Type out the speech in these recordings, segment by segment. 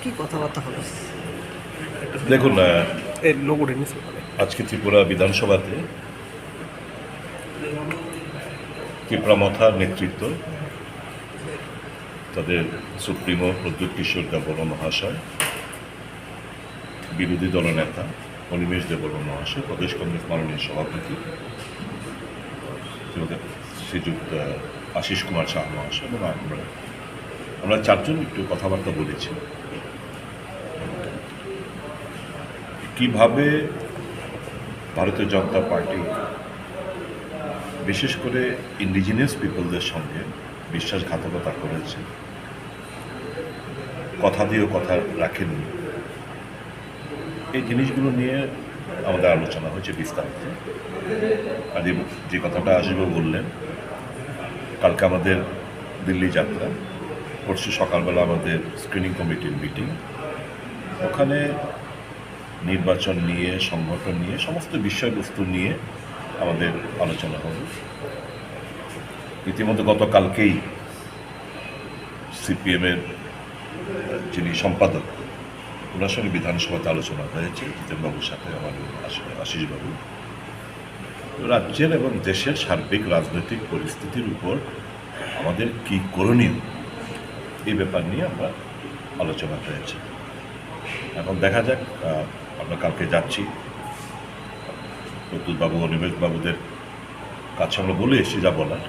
কি কথাবার্তা হলো? দেখুন, আজকে ত্রিপুরা বিধানসভাতে ত্রিপুরা মথার নেতৃত্ব, তাদের সুপ্রিমো প্রদ্যুৎ কিশোর দেববর্মা মহাশয়, বিরোধী দলনেতা অনিমেষ দেববর্মা মহাশয়, প্রদেশ কংগ্রেস মাননীয় সভাপতি শ্রীযুক্ত আশিস কুমার শাহ মহাশয় এবং আমরা চারজন একটু কথাবার্তা বলেছি কিভাবে ভারতীয় জনতা পার্টি বিশেষ করে ইন্ডিজিনিয়াস পিপলদের সঙ্গে বিশ্বাসঘাতকতা করেছে, কথা দিয়েও কথা রাখেননি। এই জিনিসগুলো নিয়ে আমাদের আলোচনা হয়েছে বিস্তারিত। আর যে কথাটা আসবে বললেন, কালকে আমাদের দিল্লি যাত্রা, পরশু সকালবেলা আমাদের স্ক্রিনিং কমিটির মিটিং, ওখানে নির্বাচন নিয়ে, সংগঠন নিয়ে, সমস্ত বিষয়বস্তু নিয়ে আমাদের আলোচনা হবে। ইতিমধ্যে গতকালকেই সিপিএমের যিনি সম্পাদক, ওনার সঙ্গে বিধানসভাতে আলোচনা হয়েছে জিতেনবাবুর সাথে, আমার আশিসবাবু। রাজ্যের এবং দেশের সার্বিক রাজনৈতিক পরিস্থিতির উপর আমাদের কী করণীয়, এই ব্যাপার নিয়ে আমরা আলোচনা হয়েছে। এখন দেখা যাক, আমরা কালকে যাচ্ছি, প্রদ্যুৎবাবু অনিমেষ বাবুদের কাছে আমরা বলে এসেছি যা বলার,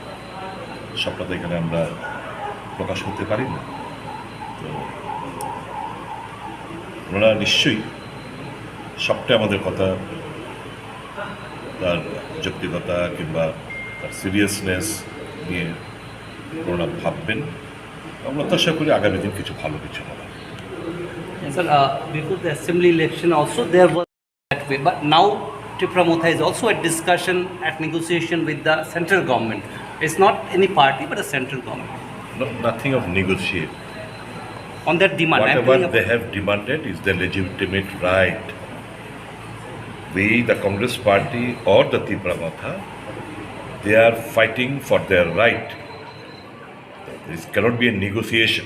সবটা তো এখানে আমরা প্রকাশ করতে পারি না। তো ওনারা নিশ্চয়ই সবটাই আমাদের কথা, তার যৌক্তিকতা কিংবা তার সিরিয়াসনেস নিয়ে ওনারা ভাববেন। আমরা তো আশা করি আগামী দিন কিছু ভালো কিছু হবে। Sir, before the assembly election also there was that way, but now Tipra Motha is also at discussion, at negotiation with the central government. It's not any party but a central government. Nothing of negotiate. On that demand, whatever they have demanded is their legitimate right. We, the Congress party or the Tipra Motha, they are fighting for their right. This cannot be a negotiation.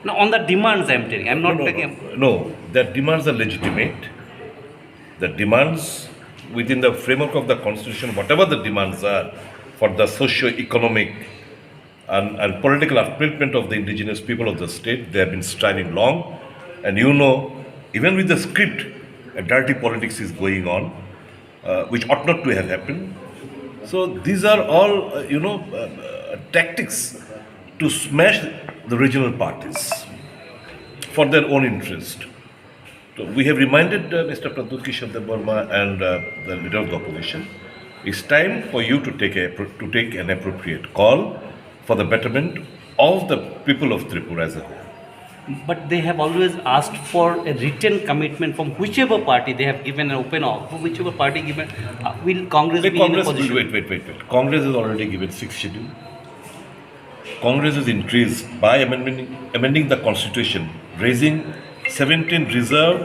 No, on the demands I'm telling. I'm not taking. No, their demands are legitimate. The demands within the framework of the constitution, whatever the demands are for the socio-economic and political upliftment of the indigenous people of the state, they have been striving long. And you know, even with the script, a dirty politics is going on, which ought not to have happened. So these are all, tactics to smash the regional parties for their own interest. So we have reminded Mr. Pradyut Kishore Debarma and the leader of the opposition, it's time for you to take an appropriate call for the betterment of the people of Tripura as a whole. But they have always asked for a written commitment from whichever party they have given an open offer. Whichever party given, will Congress be in a position? Wait. Congress has already given 6th schedule. Congress has increased by amending the constitution, raising 17 reserved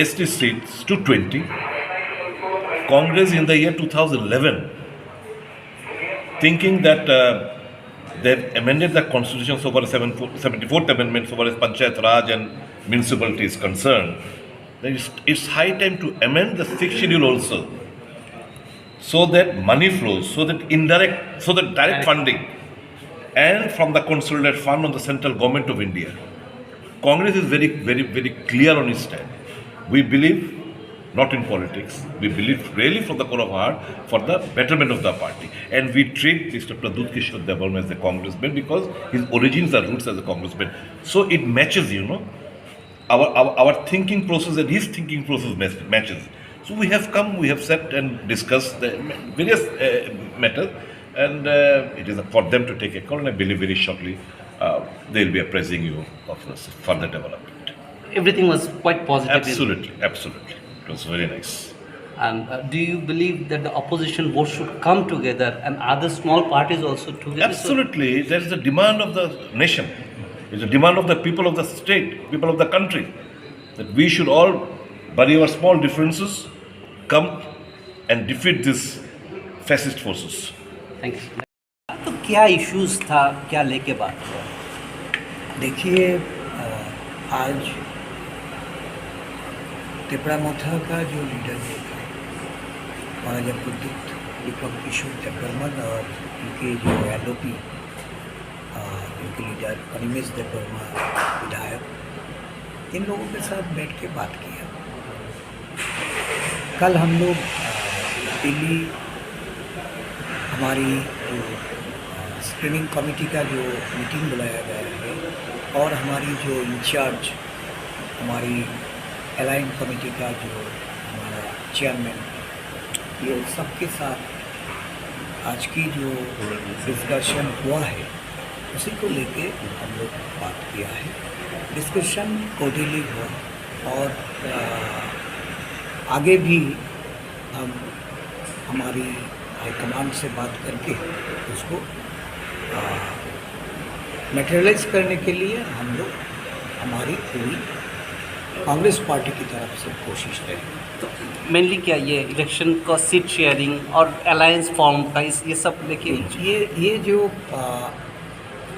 ST seats to 20. Congress in the year 2011, thinking that they've amended the constitution so far as 74th amendment so far as Panchayat Raj and municipality is concerned, then it's high time to amend the 6th schedule also, so that money flows, so that direct funding and from the consolidated fund on the central government of India. Congress is very clear on its stand. We believe not in politics. We believe really from the core of our heart for the betterment of the party. And we treat Mr. Pradyut Kishore Debarma as a congressman because his origins are roots as a congressman. So it matches, our thinking process and his thinking process matches. So we have come, we have sat and discussed the various matters. And it is for them to take a call, and I believe very shortly they will be apprising you of this further development. Everything was quite positive. Absolutely. It was very nice. And do you believe that the opposition votes should come together and other small parties also together? Absolutely. There is a demand of the nation. There is a demand of the people of the state, people of the country, that we should all bury our small differences, come and defeat these fascist forces. Thank you. तो क्या issues था, क्या लेके बात हुआ? देखिए आज तिपरा मोथा का जो लीडर था महाराजा प्रदीप दीपक किशोर देबबर्मन और उनके जो LOP उनके लीडर अनिमेश देबबर्मा विधायक, इन लोगों के साथ बैठ के बात किया। कल हम लोग दिल्ली हमारी जो स्क्रीनिंग कमेटी का जो मीटिंग बुलाया गया है और हमारी जो इंचार्ज हमारी अलाइन कमेटी का जो हमारा चेयरमैन, ये सबके साथ आज की जो डिस्कशन हुआ है उसी को लेके हम लोग बात किया है। डिस्कशन कोर्डियली हुआ और आगे भी हम हमारी हाईकमान से बात करके उसको मटेरियलाइज करने के लिए हम लोग हमारी पूरी कांग्रेस पार्टी की तरफ से कोशिश रहेगी। तो मेनली क्या ये इलेक्शन का सीट शेयरिंग और अलायंस फॉर्म का ये सब लेके ये जो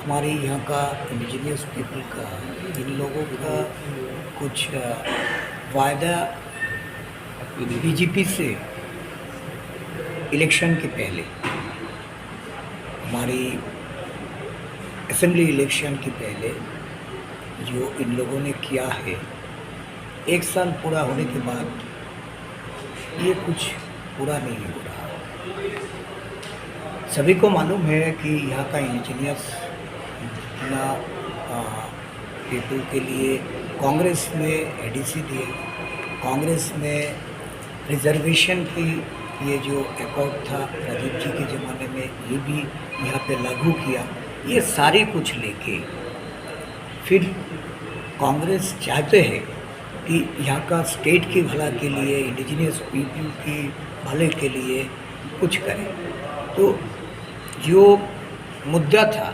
हमारे यहाँ का इंडिजिनियस पीपल का, इन लोगों का कुछ वायदा बीजेपी से इलेक्शन के पहले, हमारी असेंबली इलेक्शन के पहले जो इन लोगों ने किया है, 1 साल पूरा होने के बाद ये कुछ पूरा नहीं हो रहा। सभी को मालूम है कि यहाँ का इंडिजिनियस पीपल के लिए कांग्रेस ने ADC दिए, कांग्रेस में रिजर्वेशन की ये जो अकॉर्ड था राजीव जी के ज़माने में, ये भी यहाँ पे लागू किया। ये सारी कुछ लेके फिर कांग्रेस चाहते हैं कि यहाँ का स्टेट की भला के लिए, इंडिजिनियस पीपल की भले के लिए कुछ करें। तो जो मुद्दा था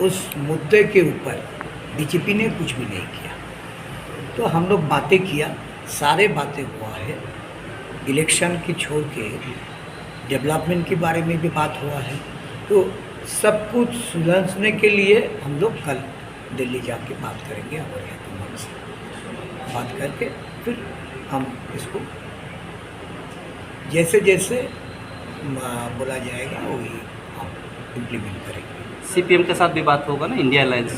उस मुद्दे के ऊपर बीजेपी ने कुछ भी नहीं किया। तो हम लोग बातें किया, सारे बातें हुआ है। इलेक्शन की छोड़ के डेवलपमेंट के बारे में भी बात हुआ है। तो सब कुछ सुलझने के लिए हम लोग कल दिल्ली जाके बात करेंगे हमारे हाईकमान से बात करके, फिर हम इसको जैसे जैसे बोला जाएगा वही हम इम्प्लीमेंट करेंगे। CPM के साथ भी बात होगा ना, इंडिया अलायंस?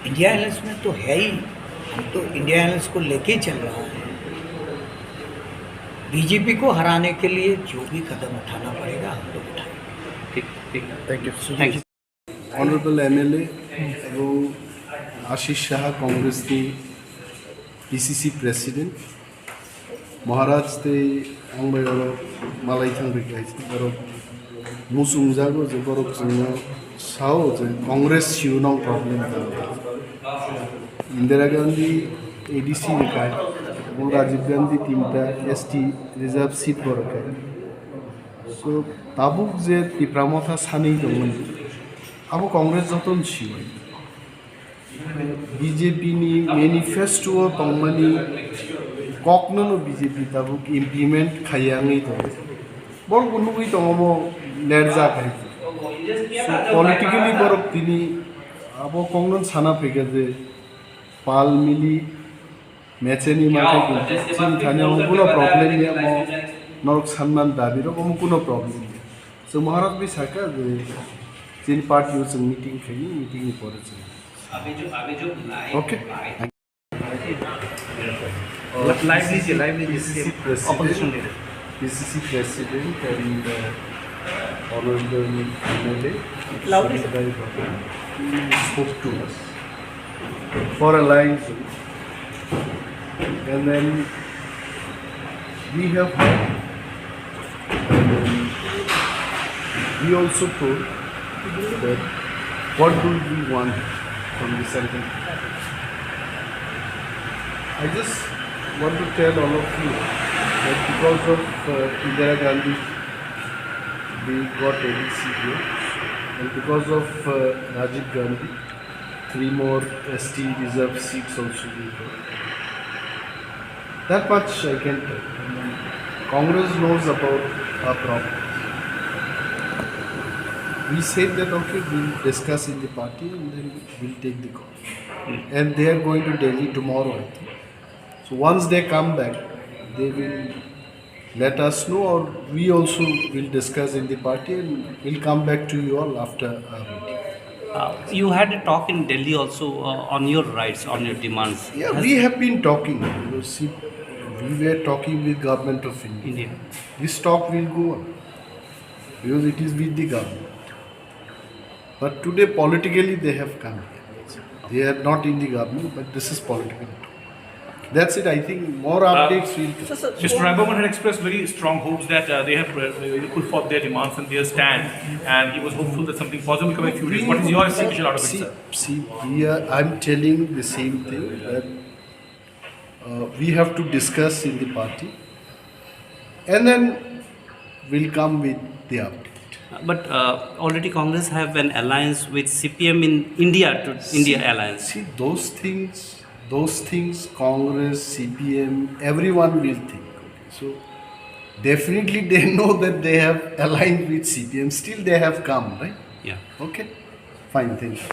इंडिया अलायंस में तो है ही, हम तो इंडिया अलायंस को लेके चल रहा है। बीजेपी को हराने के लिए जो भी कदम उठाना पड़ेगा हम लोग उठाएंगे। ठीक ठीक, thank you. Thank you. Honourable MLA এবং आशीष शाह कांग्रेस की PCC प्रेसिडेंट महाराज ते आंबाय मालाय थांबाय बरक मुसुं जागो जे बरक जोङो साव जे कांग्रेस सिउनाव प्रॉब्लेम इंदिरा गांधी ADC निकाय और राजीव गांधी 3टा ST रिजर्व सीट बरकाय सो ताबुक जे तिप्रा मोथा सानै दंमोन आबो कांग्रेस जतन सिबाय BJP नि मेनिफेस्टो तंमानि ककनो BJP ताबुक इम्प्लीमेंट खायांगै दं बल गुनुगै दङमो लेरजा खाय सो पॉलिटिकली बरक तिनि आबो कांग्रेस साना फैगा जे पाल मिली मैचेनी माथे गुंती चिन थाने कोनो प्रॉब्लम नहीं मो नरक सम्मान दाबी रो कोनो प्रॉब्लम नहीं सो महाराज भी साका जे चिन पार्टी जों मीटिंग खैनी मीटिंग नि पर छ ओके लाइव लीजिए opposition leader PCC president and honorable MLA Loudly. spoke to us for alliance, and then we have heard, and then we also told that what do we want from the center. I just want to tell all of you that because of Indira Gandhi, we got ADC here, and because of Rajiv Gandhi, 3 more ST reserve seats also we got. That much I can tell. Congress knows about our problems. We said that okay, we'll discuss in the party and then we'll take the call. and they are going to Delhi tomorrow, I think. So once they come back, they will let us know, or we also will discuss in the party, and we'll come back to you all after our meeting. You had a talk in Delhi also on your rights, on your demands. Yeah, Has we have been talking. See, we were talking with government of India. India. This talk will go on because it is with the government. But today, politically, they have come here. They are not in the government, but this is political. That's it. I think more updates will come. Mr. Raghavan had expressed very strong hopes that they have put forth their demands and their stand, and he was hopeful that something positive will come in a few days. What is your estimation out of it, sir? I'm telling the same thing that we have to discuss in the party, and then we'll come with the update. But already Congress have an alliance with CPM in India to India alliance. See, those things, Congress, CPM, everyone will think. Okay. So definitely they know that they have aligned with CPM. Still they have come, right? Yeah. Okay. Fine, thank you.